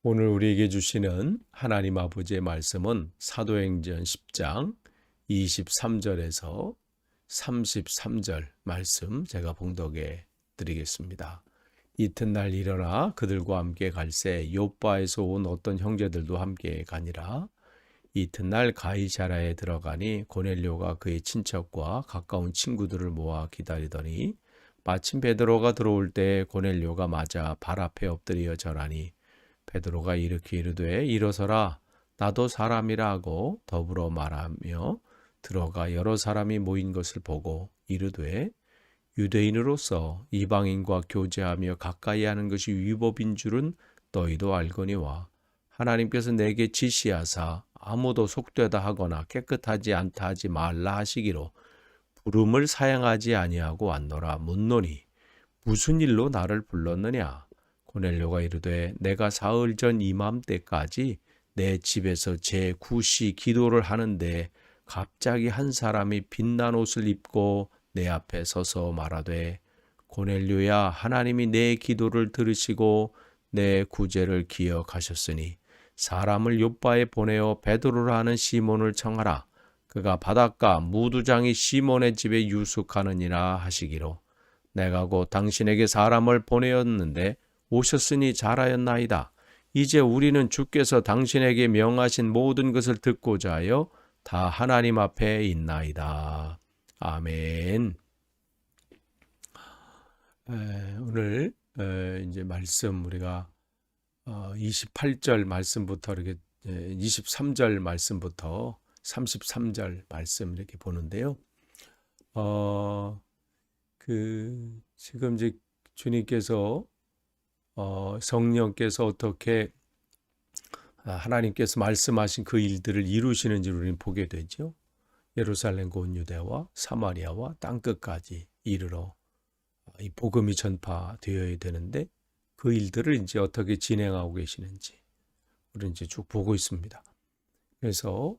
오늘 우리에게 주시는 하나님 아버지의 말씀은 사도행전 10장 23절에서 33절 말씀 제가 봉독해 드리겠습니다. 이튿날 일어나 그들과 함께 갈새 요빠에서 온 어떤 형제들도 함께 가니라. 이튿날 가이사랴에 들어가니 고넬료가 그의 친척과 가까운 친구들을 모아 기다리더니 마침 베드로가 들어올 때 고넬료가 맞아 발 앞에 엎드려 절하니 베드로가 이렇게 이르되 일어서라 나도 사람이라 하고 더불어 말하며 들어가 여러 사람이 모인 것을 보고 이르되 유대인으로서 이방인과 교제하며 가까이 하는 것이 위법인 줄은 너희도 알거니와 하나님께서 내게 지시하사 아무도 속되다 하거나 깨끗하지 않다 하지 말라 하시기로 부름을 사양하지 아니하고 왔노라 묻노니 무슨 일로 나를 불렀느냐. 고넬료가 이르되 내가 사흘 전 이맘때까지 내 집에서 제9시 기도를 하는데 갑자기 한 사람이 빛난 옷을 입고 내 앞에 서서 말하되 고넬료야 하나님이 내 기도를 들으시고 내 구제를 기억하셨으니 사람을 요빠에 보내어 베드로라 하는 시몬을 청하라. 그가 바닷가 무두장이 시몬의 집에 유숙하느니라 하시기로 내가 곧 당신에게 사람을 보내었는데 오셨으니 잘하였나이다. 이제 우리는 주께서 당신에게 명하신 모든 것을 듣고자 하여 다 하나님 앞에 있나이다. 아멘. 오늘 이제 말씀 우리가 28절 말씀부터 이렇게 23절 말씀부터 33절 말씀 이렇게 보는데요. 지금 이제 주님께서 성령께서 어떻게 하나님께서 말씀하신 그 일들을 이루시는지 우리는 보게 되죠. 예루살렘과 온 유대와 사마리아와 땅끝까지 이르러 이 복음이 전파되어야 되는데 그 일들을 이제 어떻게 진행하고 계시는지 우리는 이제 쭉 보고 있습니다. 그래서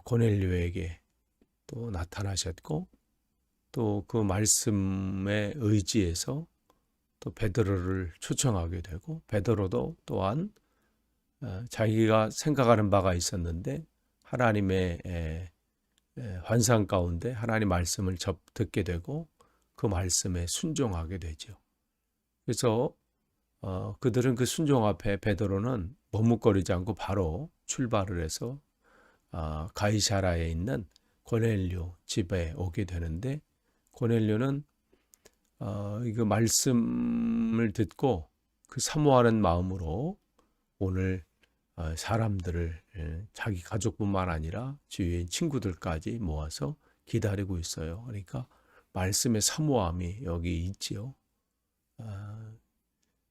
고넬료에게 또 나타나셨고 또 그 말씀에 의지해서 또 베드로를 초청하게 되고 베드로도 또한 자기가 생각하는 바가 있었는데 하나님의 환상 가운데 하나님 말씀을 듣게 되고 그 말씀에 순종하게 되죠. 그래서 그들은 그 순종 앞에 베드로는 머뭇거리지 않고 바로 출발을 해서 가이사라에 있는 고넬료 집에 오게 되는데 고넬료는 그 말씀을 듣고 그 사모하는 마음으로 오늘 사람들을 자기 가족뿐만 아니라 주위의 친구들까지 모아서 기다리고 있어요. 그러니까 말씀의 사모함이 여기 있지요.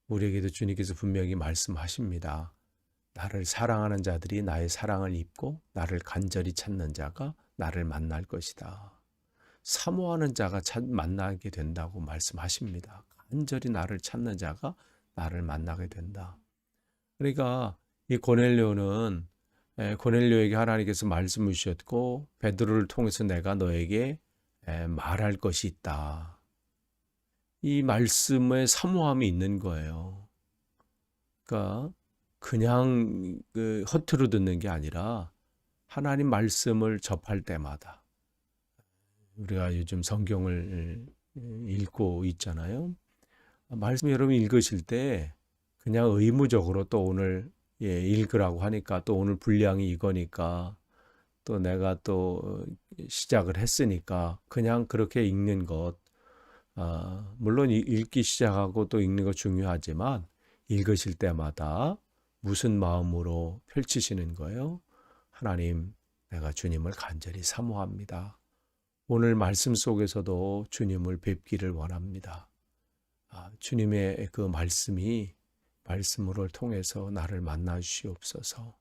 우리에게도 주님께서 분명히 말씀하십니다. 나를 사랑하는 자들이 나의 사랑을 입고 나를 간절히 찾는 자가 나를 만날 것이다. 사모하는 자가 만나게 된다고 말씀하십니다. 간절히 나를 찾는 자가 나를 만나게 된다. 그러니까 이 고넬료에게 하나님께서 말씀을 주셨고 베드로를 통해서 내가 너에게 말할 것이 있다. 이 말씀에 사모함이 있는 거예요. 그러니까 그냥 허투루 듣는 게 아니라 하나님 말씀을 접할 때마다 우리가 요즘 성경을 읽고 있잖아요. 말씀 여러분 읽으실 때 그냥 의무적으로 또 오늘 읽으라고 하니까 또 오늘 분량이 이거니까 또 내가 또 시작을 했으니까 그냥 그렇게 읽는 것 물론 읽기 시작하고 또 읽는 거 중요하지만 읽으실 때마다 무슨 마음으로 펼치시는 거예요? 하나님, 내가 주님을 간절히 사모합니다. 오늘 말씀 속에서도 주님을 뵙기를 원합니다. 주님의 그 말씀으로 통해서 나를 만나 주시옵소서.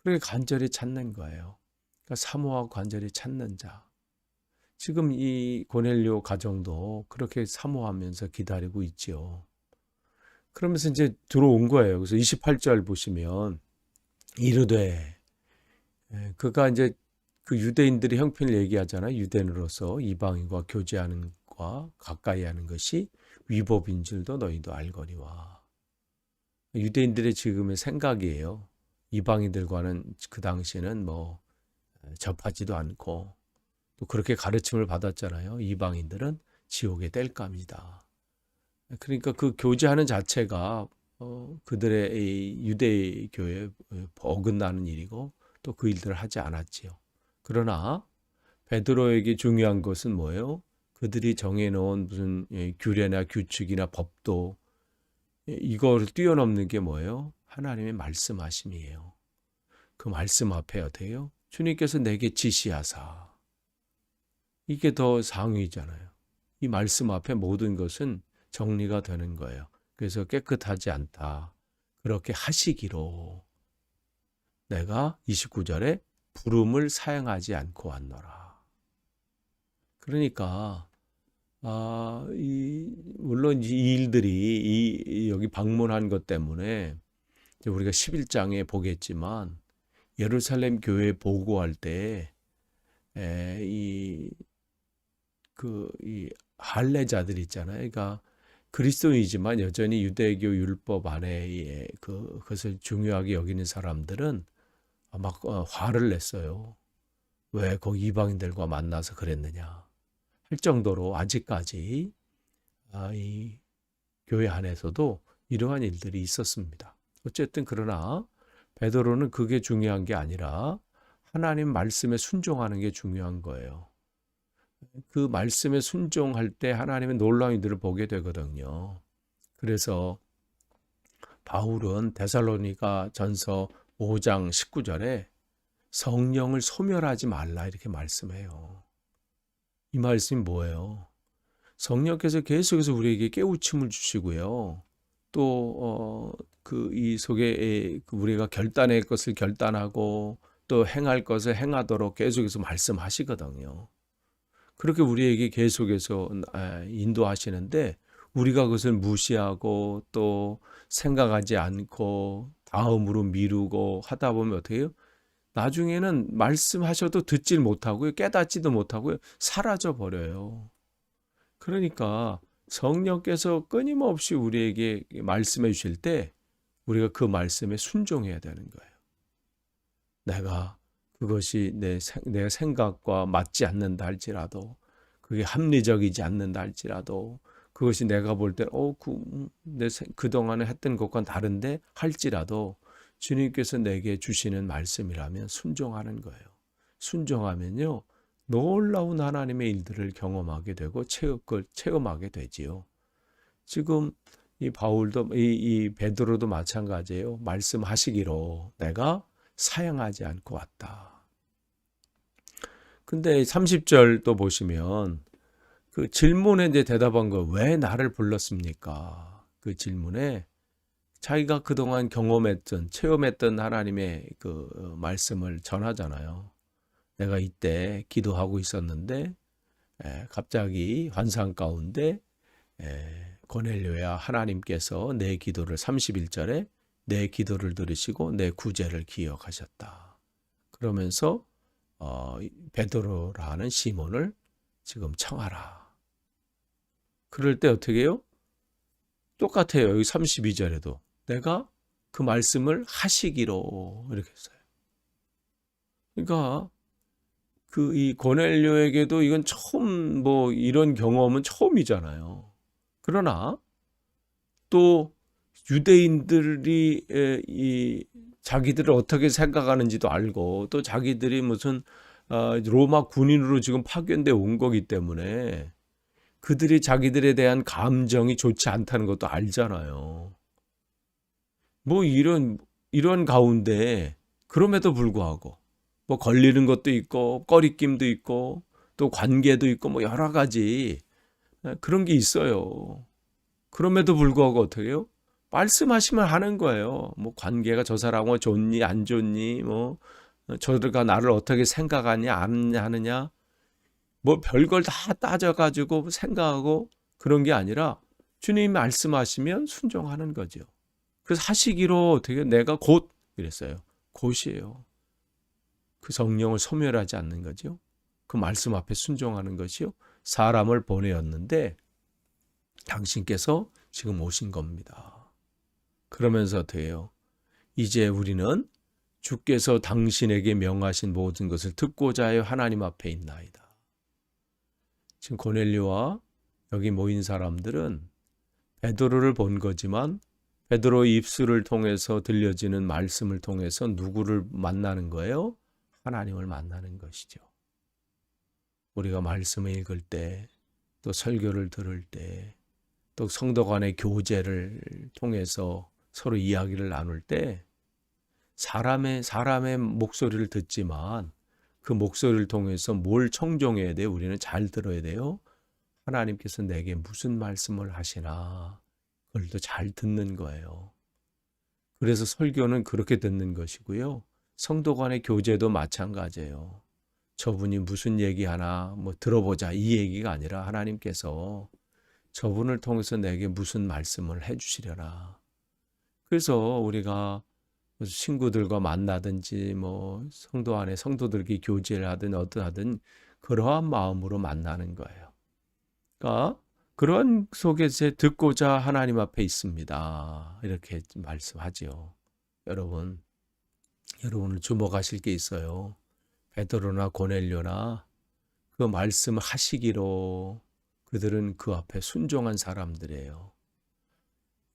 그렇게 간절히 찾는 거예요. 그러니까 사모하고 간절히 찾는 자. 지금 이 고넬료 가정도 그렇게 사모하면서 기다리고 있지요. 그러면서 이제 들어온 거예요. 그래서 28절 보시면 이르되 그가 이제 그 유대인들의 형편을 얘기하잖아요. 유대인으로서 이방인과 교제하는 것과 가까이 하는 것이 위법인 줄도 너희도 알거니와. 유대인들의 지금의 생각이에요. 이방인들과는 그 당시에는 뭐 접하지도 않고 또 그렇게 가르침을 받았잖아요. 이방인들은 지옥의 땔감이다. 그러니까 그 교제하는 자체가 그들의 이 유대교에 어긋나는 일이고 또 그 일들을 하지 않았지요. 그러나 베드로에게 중요한 것은 뭐예요? 그들이 정해놓은 무슨 규례나 규칙이나 법도 이거를 뛰어넘는 게 뭐예요? 하나님의 말씀하심이에요. 그 말씀 앞에 어때요? 주님께서 내게 지시하사. 이게 더 상위잖아요. 이 말씀 앞에 모든 것은 정리가 되는 거예요. 그래서 깨끗하지 않다. 그렇게 하시기로 내가 29절에 부름을 사양하지 않고 왔노라. 그러니까 물론 이 일들이 여기 방문한 것 때문에 우리가 11장에 보겠지만 예루살렘 교회에 보고할 때 이 할례자들 있잖아요. 그러니까 그리스도이지만 여전히 유대교 율법 안에 그것을 중요하게 여기는 사람들은 막 화를 냈어요. 왜 거기 이방인들과 만나서 그랬느냐 할 정도로 아직까지 이 교회 안에서도 이러한 일들이 있었습니다. 어쨌든 그러나 베드로는 그게 중요한 게 아니라 하나님 말씀에 순종하는 게 중요한 거예요. 그 말씀에 순종할 때 하나님의 놀라운 일들을 보게 되거든요. 그래서 바울은 데살로니가 전서 5장 19절에 성령을 소멸하지 말라 이렇게 말씀해요. 이 말씀이 뭐예요? 성령께서 계속해서 우리에게 깨우침을 주시고요. 또 이 속에 우리가 결단할 것을 결단하고 또 행할 것을 행하도록 계속해서 말씀하시거든요. 그렇게 우리에게 계속해서 인도하시는데 우리가 그것을 무시하고 또 생각하지 않고 다음으로 미루고 하다 보면 어떻게 해요? 나중에는 말씀하셔도 듣질 못하고요. 깨닫지도 못하고요. 사라져 버려요. 그러니까 성령께서 끊임없이 우리에게 말씀해 주실 때 우리가 그 말씀에 순종해야 되는 거예요. 내가 그것이 내 생각과 맞지 않는다 할지라도 그게 합리적이지 않는다 할지라도 그것이 내가 볼 때 그동안에 했던 것과는 다른데 할지라도 주님께서 내게 주시는 말씀이라면 순종하는 거예요. 순종하면요. 놀라운 하나님의 일들을 경험하게 되고 체험하게 되지요. 지금 이 바울도 이 베드로도 마찬가지예요. 말씀하시기로 내가 사양하지 않고 왔다. 근데 30절 또 보시면 그 질문에 이제 대답한 거 왜 나를 불렀습니까? 그 질문에 자기가 그동안 경험했던 체험했던 하나님의 그 말씀을 전하잖아요. 내가 이때 기도하고 있었는데 갑자기 환상 가운데 고넬료야 하나님께서 내 기도를 31절에 내 기도를 들으시고 내 구제를 기억하셨다. 그러면서 베드로라는 시몬을 지금 청하라. 그럴 때 어떻게 해요? 똑같아요. 여기 32절에도 내가 그 말씀을 하시기로 이렇게 했어요. 그러니까 이 고넬료에게도 이건 처음 이런 경험은 처음이잖아요. 그러나 또 유대인들이 자기들을 어떻게 생각하는지도 알고 또 자기들이 무슨 로마 군인으로 지금 파견돼 온 거기 때문에 그들이 자기들에 대한 감정이 좋지 않다는 것도 알잖아요. 이런 가운데 그럼에도 불구하고 걸리는 것도 있고 꺼리낌도 있고 또 관계도 있고 여러 가지 그런 게 있어요. 그럼에도 불구하고 어떻게 해요? 말씀하시면 하는 거예요. 관계가 저 사람과 좋니 안 좋니 저들과 나를 어떻게 생각하냐 안 하느냐 별걸 다 따져가지고 생각하고 그런 게 아니라 주님이 말씀하시면 순종하는 거죠. 그래서 하시기로 어떻게 내가 곧 이랬어요. 곧이에요. 그 성령을 소멸하지 않는 거죠. 그 말씀 앞에 순종하는 것이요. 사람을 보내었는데 당신께서 지금 오신 겁니다. 그러면서 어때요? 이제 우리는 주께서 당신에게 명하신 모든 것을 듣고자 하여 하나님 앞에 있나이다. 지금 고넬료와 여기 모인 사람들은 베드로를 본 거지만 베드로의 입술을 통해서 들려지는 말씀을 통해서 누구를 만나는 거예요? 하나님을 만나는 것이죠. 우리가 말씀을 읽을 때, 또 설교를 들을 때, 또 성도 간의 교제를 통해서 서로 이야기를 나눌 때 사람의 목소리를 듣지만 그 목소리를 통해서 뭘 청종해야 돼요? 우리는 잘 들어야 돼요. 하나님께서 내게 무슨 말씀을 하시나 그걸 또 잘 듣는 거예요. 그래서 설교는 그렇게 듣는 것이고요. 성도 간의 교제도 마찬가지예요. 저분이 무슨 얘기하나 뭐 들어보자 이 얘기가 아니라 하나님께서 저분을 통해서 내게 무슨 말씀을 해주시려나. 그래서 우리가 친구들과 만나든지 뭐 성도 안에 성도들끼리 교제를 하든 어떠하든 그러한 마음으로 만나는 거예요. 그러니까 그런 속에서 듣고자 하나님 앞에 있습니다. 이렇게 말씀하지요. 여러분을 주목하실 게 있어요. 베드로나 고넬료나 그 말씀을 하시기로 그들은 그 앞에 순종한 사람들이에요.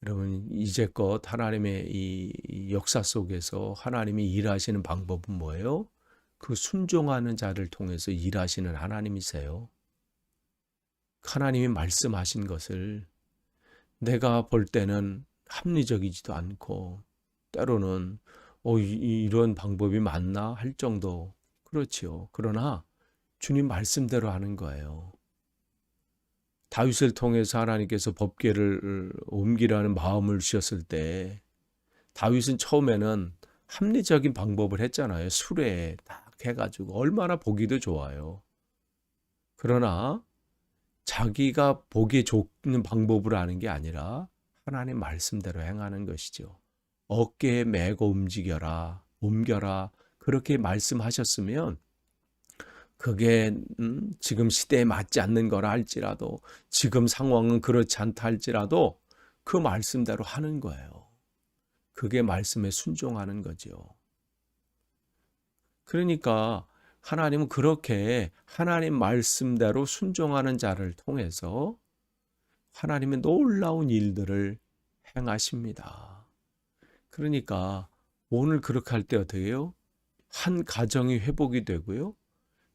여러분 이제껏 하나님의 이 역사 속에서 하나님이 일하시는 방법은 뭐예요? 그 순종하는 자를 통해서 일하시는 하나님이세요. 하나님이 말씀하신 것을 내가 볼 때는 합리적이지도 않고 때로는 이런 방법이 맞나 할 정도 그렇지요. 그러나 주님 말씀대로 하는 거예요. 다윗을 통해서 하나님께서 법궤를 옮기라는 마음을 주셨을 때 다윗은 처음에는 합리적인 방법을 했잖아요. 수레에 딱 해가지고 얼마나 보기도 좋아요. 그러나 자기가 보기 좋는 방법으로 하는 게 아니라 하나님 말씀대로 행하는 것이죠. 어깨에 메고 옮겨라 그렇게 말씀하셨으면 그게 지금 시대에 맞지 않는 거라 할지라도 지금 상황은 그렇지 않다 할지라도 그 말씀대로 하는 거예요. 그게 말씀에 순종하는 거죠. 그러니까 하나님은 그렇게 하나님 말씀대로 순종하는 자를 통해서 하나님의 놀라운 일들을 행하십니다. 그러니까 오늘 그렇게 할 때 어떻게 해요? 한 가정이 회복이 되고요.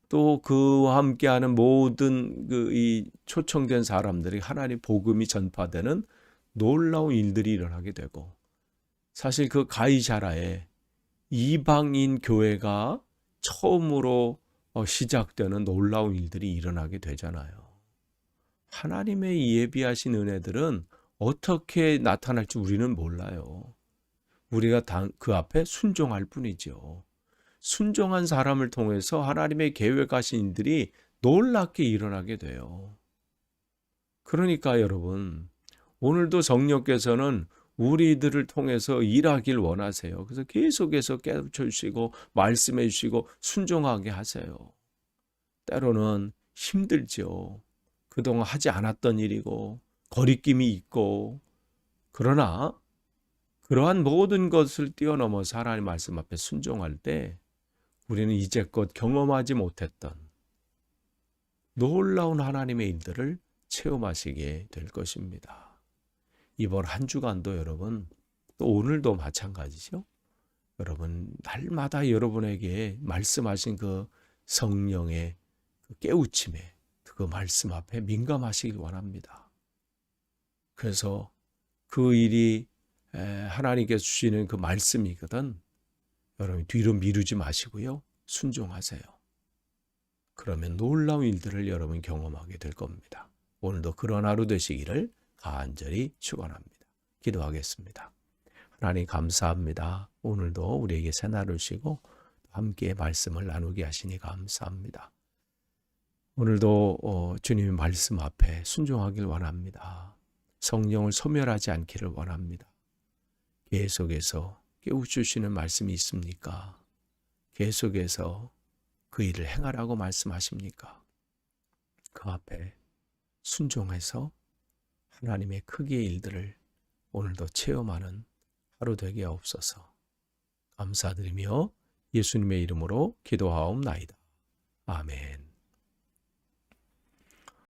또 그와 함께하는 모든 이 초청된 사람들이 하나님 복음이 전파되는 놀라운 일들이 일어나게 되고 사실 그 가이사라에 이방인 교회가 처음으로 시작되는 놀라운 일들이 일어나게 되잖아요. 하나님의 예비하신 은혜들은 어떻게 나타날지 우리는 몰라요. 우리가 그 앞에 순종할 뿐이죠. 순종한 사람을 통해서 하나님의 계획하신 일들이 놀랍게 일어나게 돼요. 그러니까 여러분, 오늘도 성령께서는 우리들을 통해서 일하길 원하세요. 그래서 계속해서 깨우쳐 주시고 말씀해 주시고 순종하게 하세요. 때로는 힘들죠. 그동안 하지 않았던 일이고 거리낌이 있고 그러나 그러한 모든 것을 뛰어넘어서 하나님 말씀 앞에 순종할 때 우리는 이제껏 경험하지 못했던 놀라운 하나님의 일들을 체험하시게 될 것입니다. 이번 한 주간도 여러분 또 오늘도 마찬가지죠. 여러분 날마다 여러분에게 말씀하신 그 성령의 그 깨우침에 그 말씀 앞에 민감하시길 원합니다. 그래서 그 일이 하나님께서 주시는 그 말씀이거든 여러분 뒤로 미루지 마시고요. 순종하세요. 그러면 놀라운 일들을 여러분 경험하게 될 겁니다. 오늘도 그런 하루 되시기를 간절히 축원합니다. 기도하겠습니다. 하나님 감사합니다. 오늘도 우리에게 새날을 주시고 함께 말씀을 나누게 하시니 감사합니다. 오늘도 주님의 말씀 앞에 순종하길 원합니다. 성령을 소멸하지 않기를 원합니다. 계속해서 깨우쳐주시는 말씀이 있습니까? 계속해서 그 일을 행하라고 말씀하십니까? 그 앞에 순종해서 하나님의 크기의 일들을 오늘도 체험하는 하루 되게 하옵소서. 감사드리며 예수님의 이름으로 기도하옵나이다. 아멘.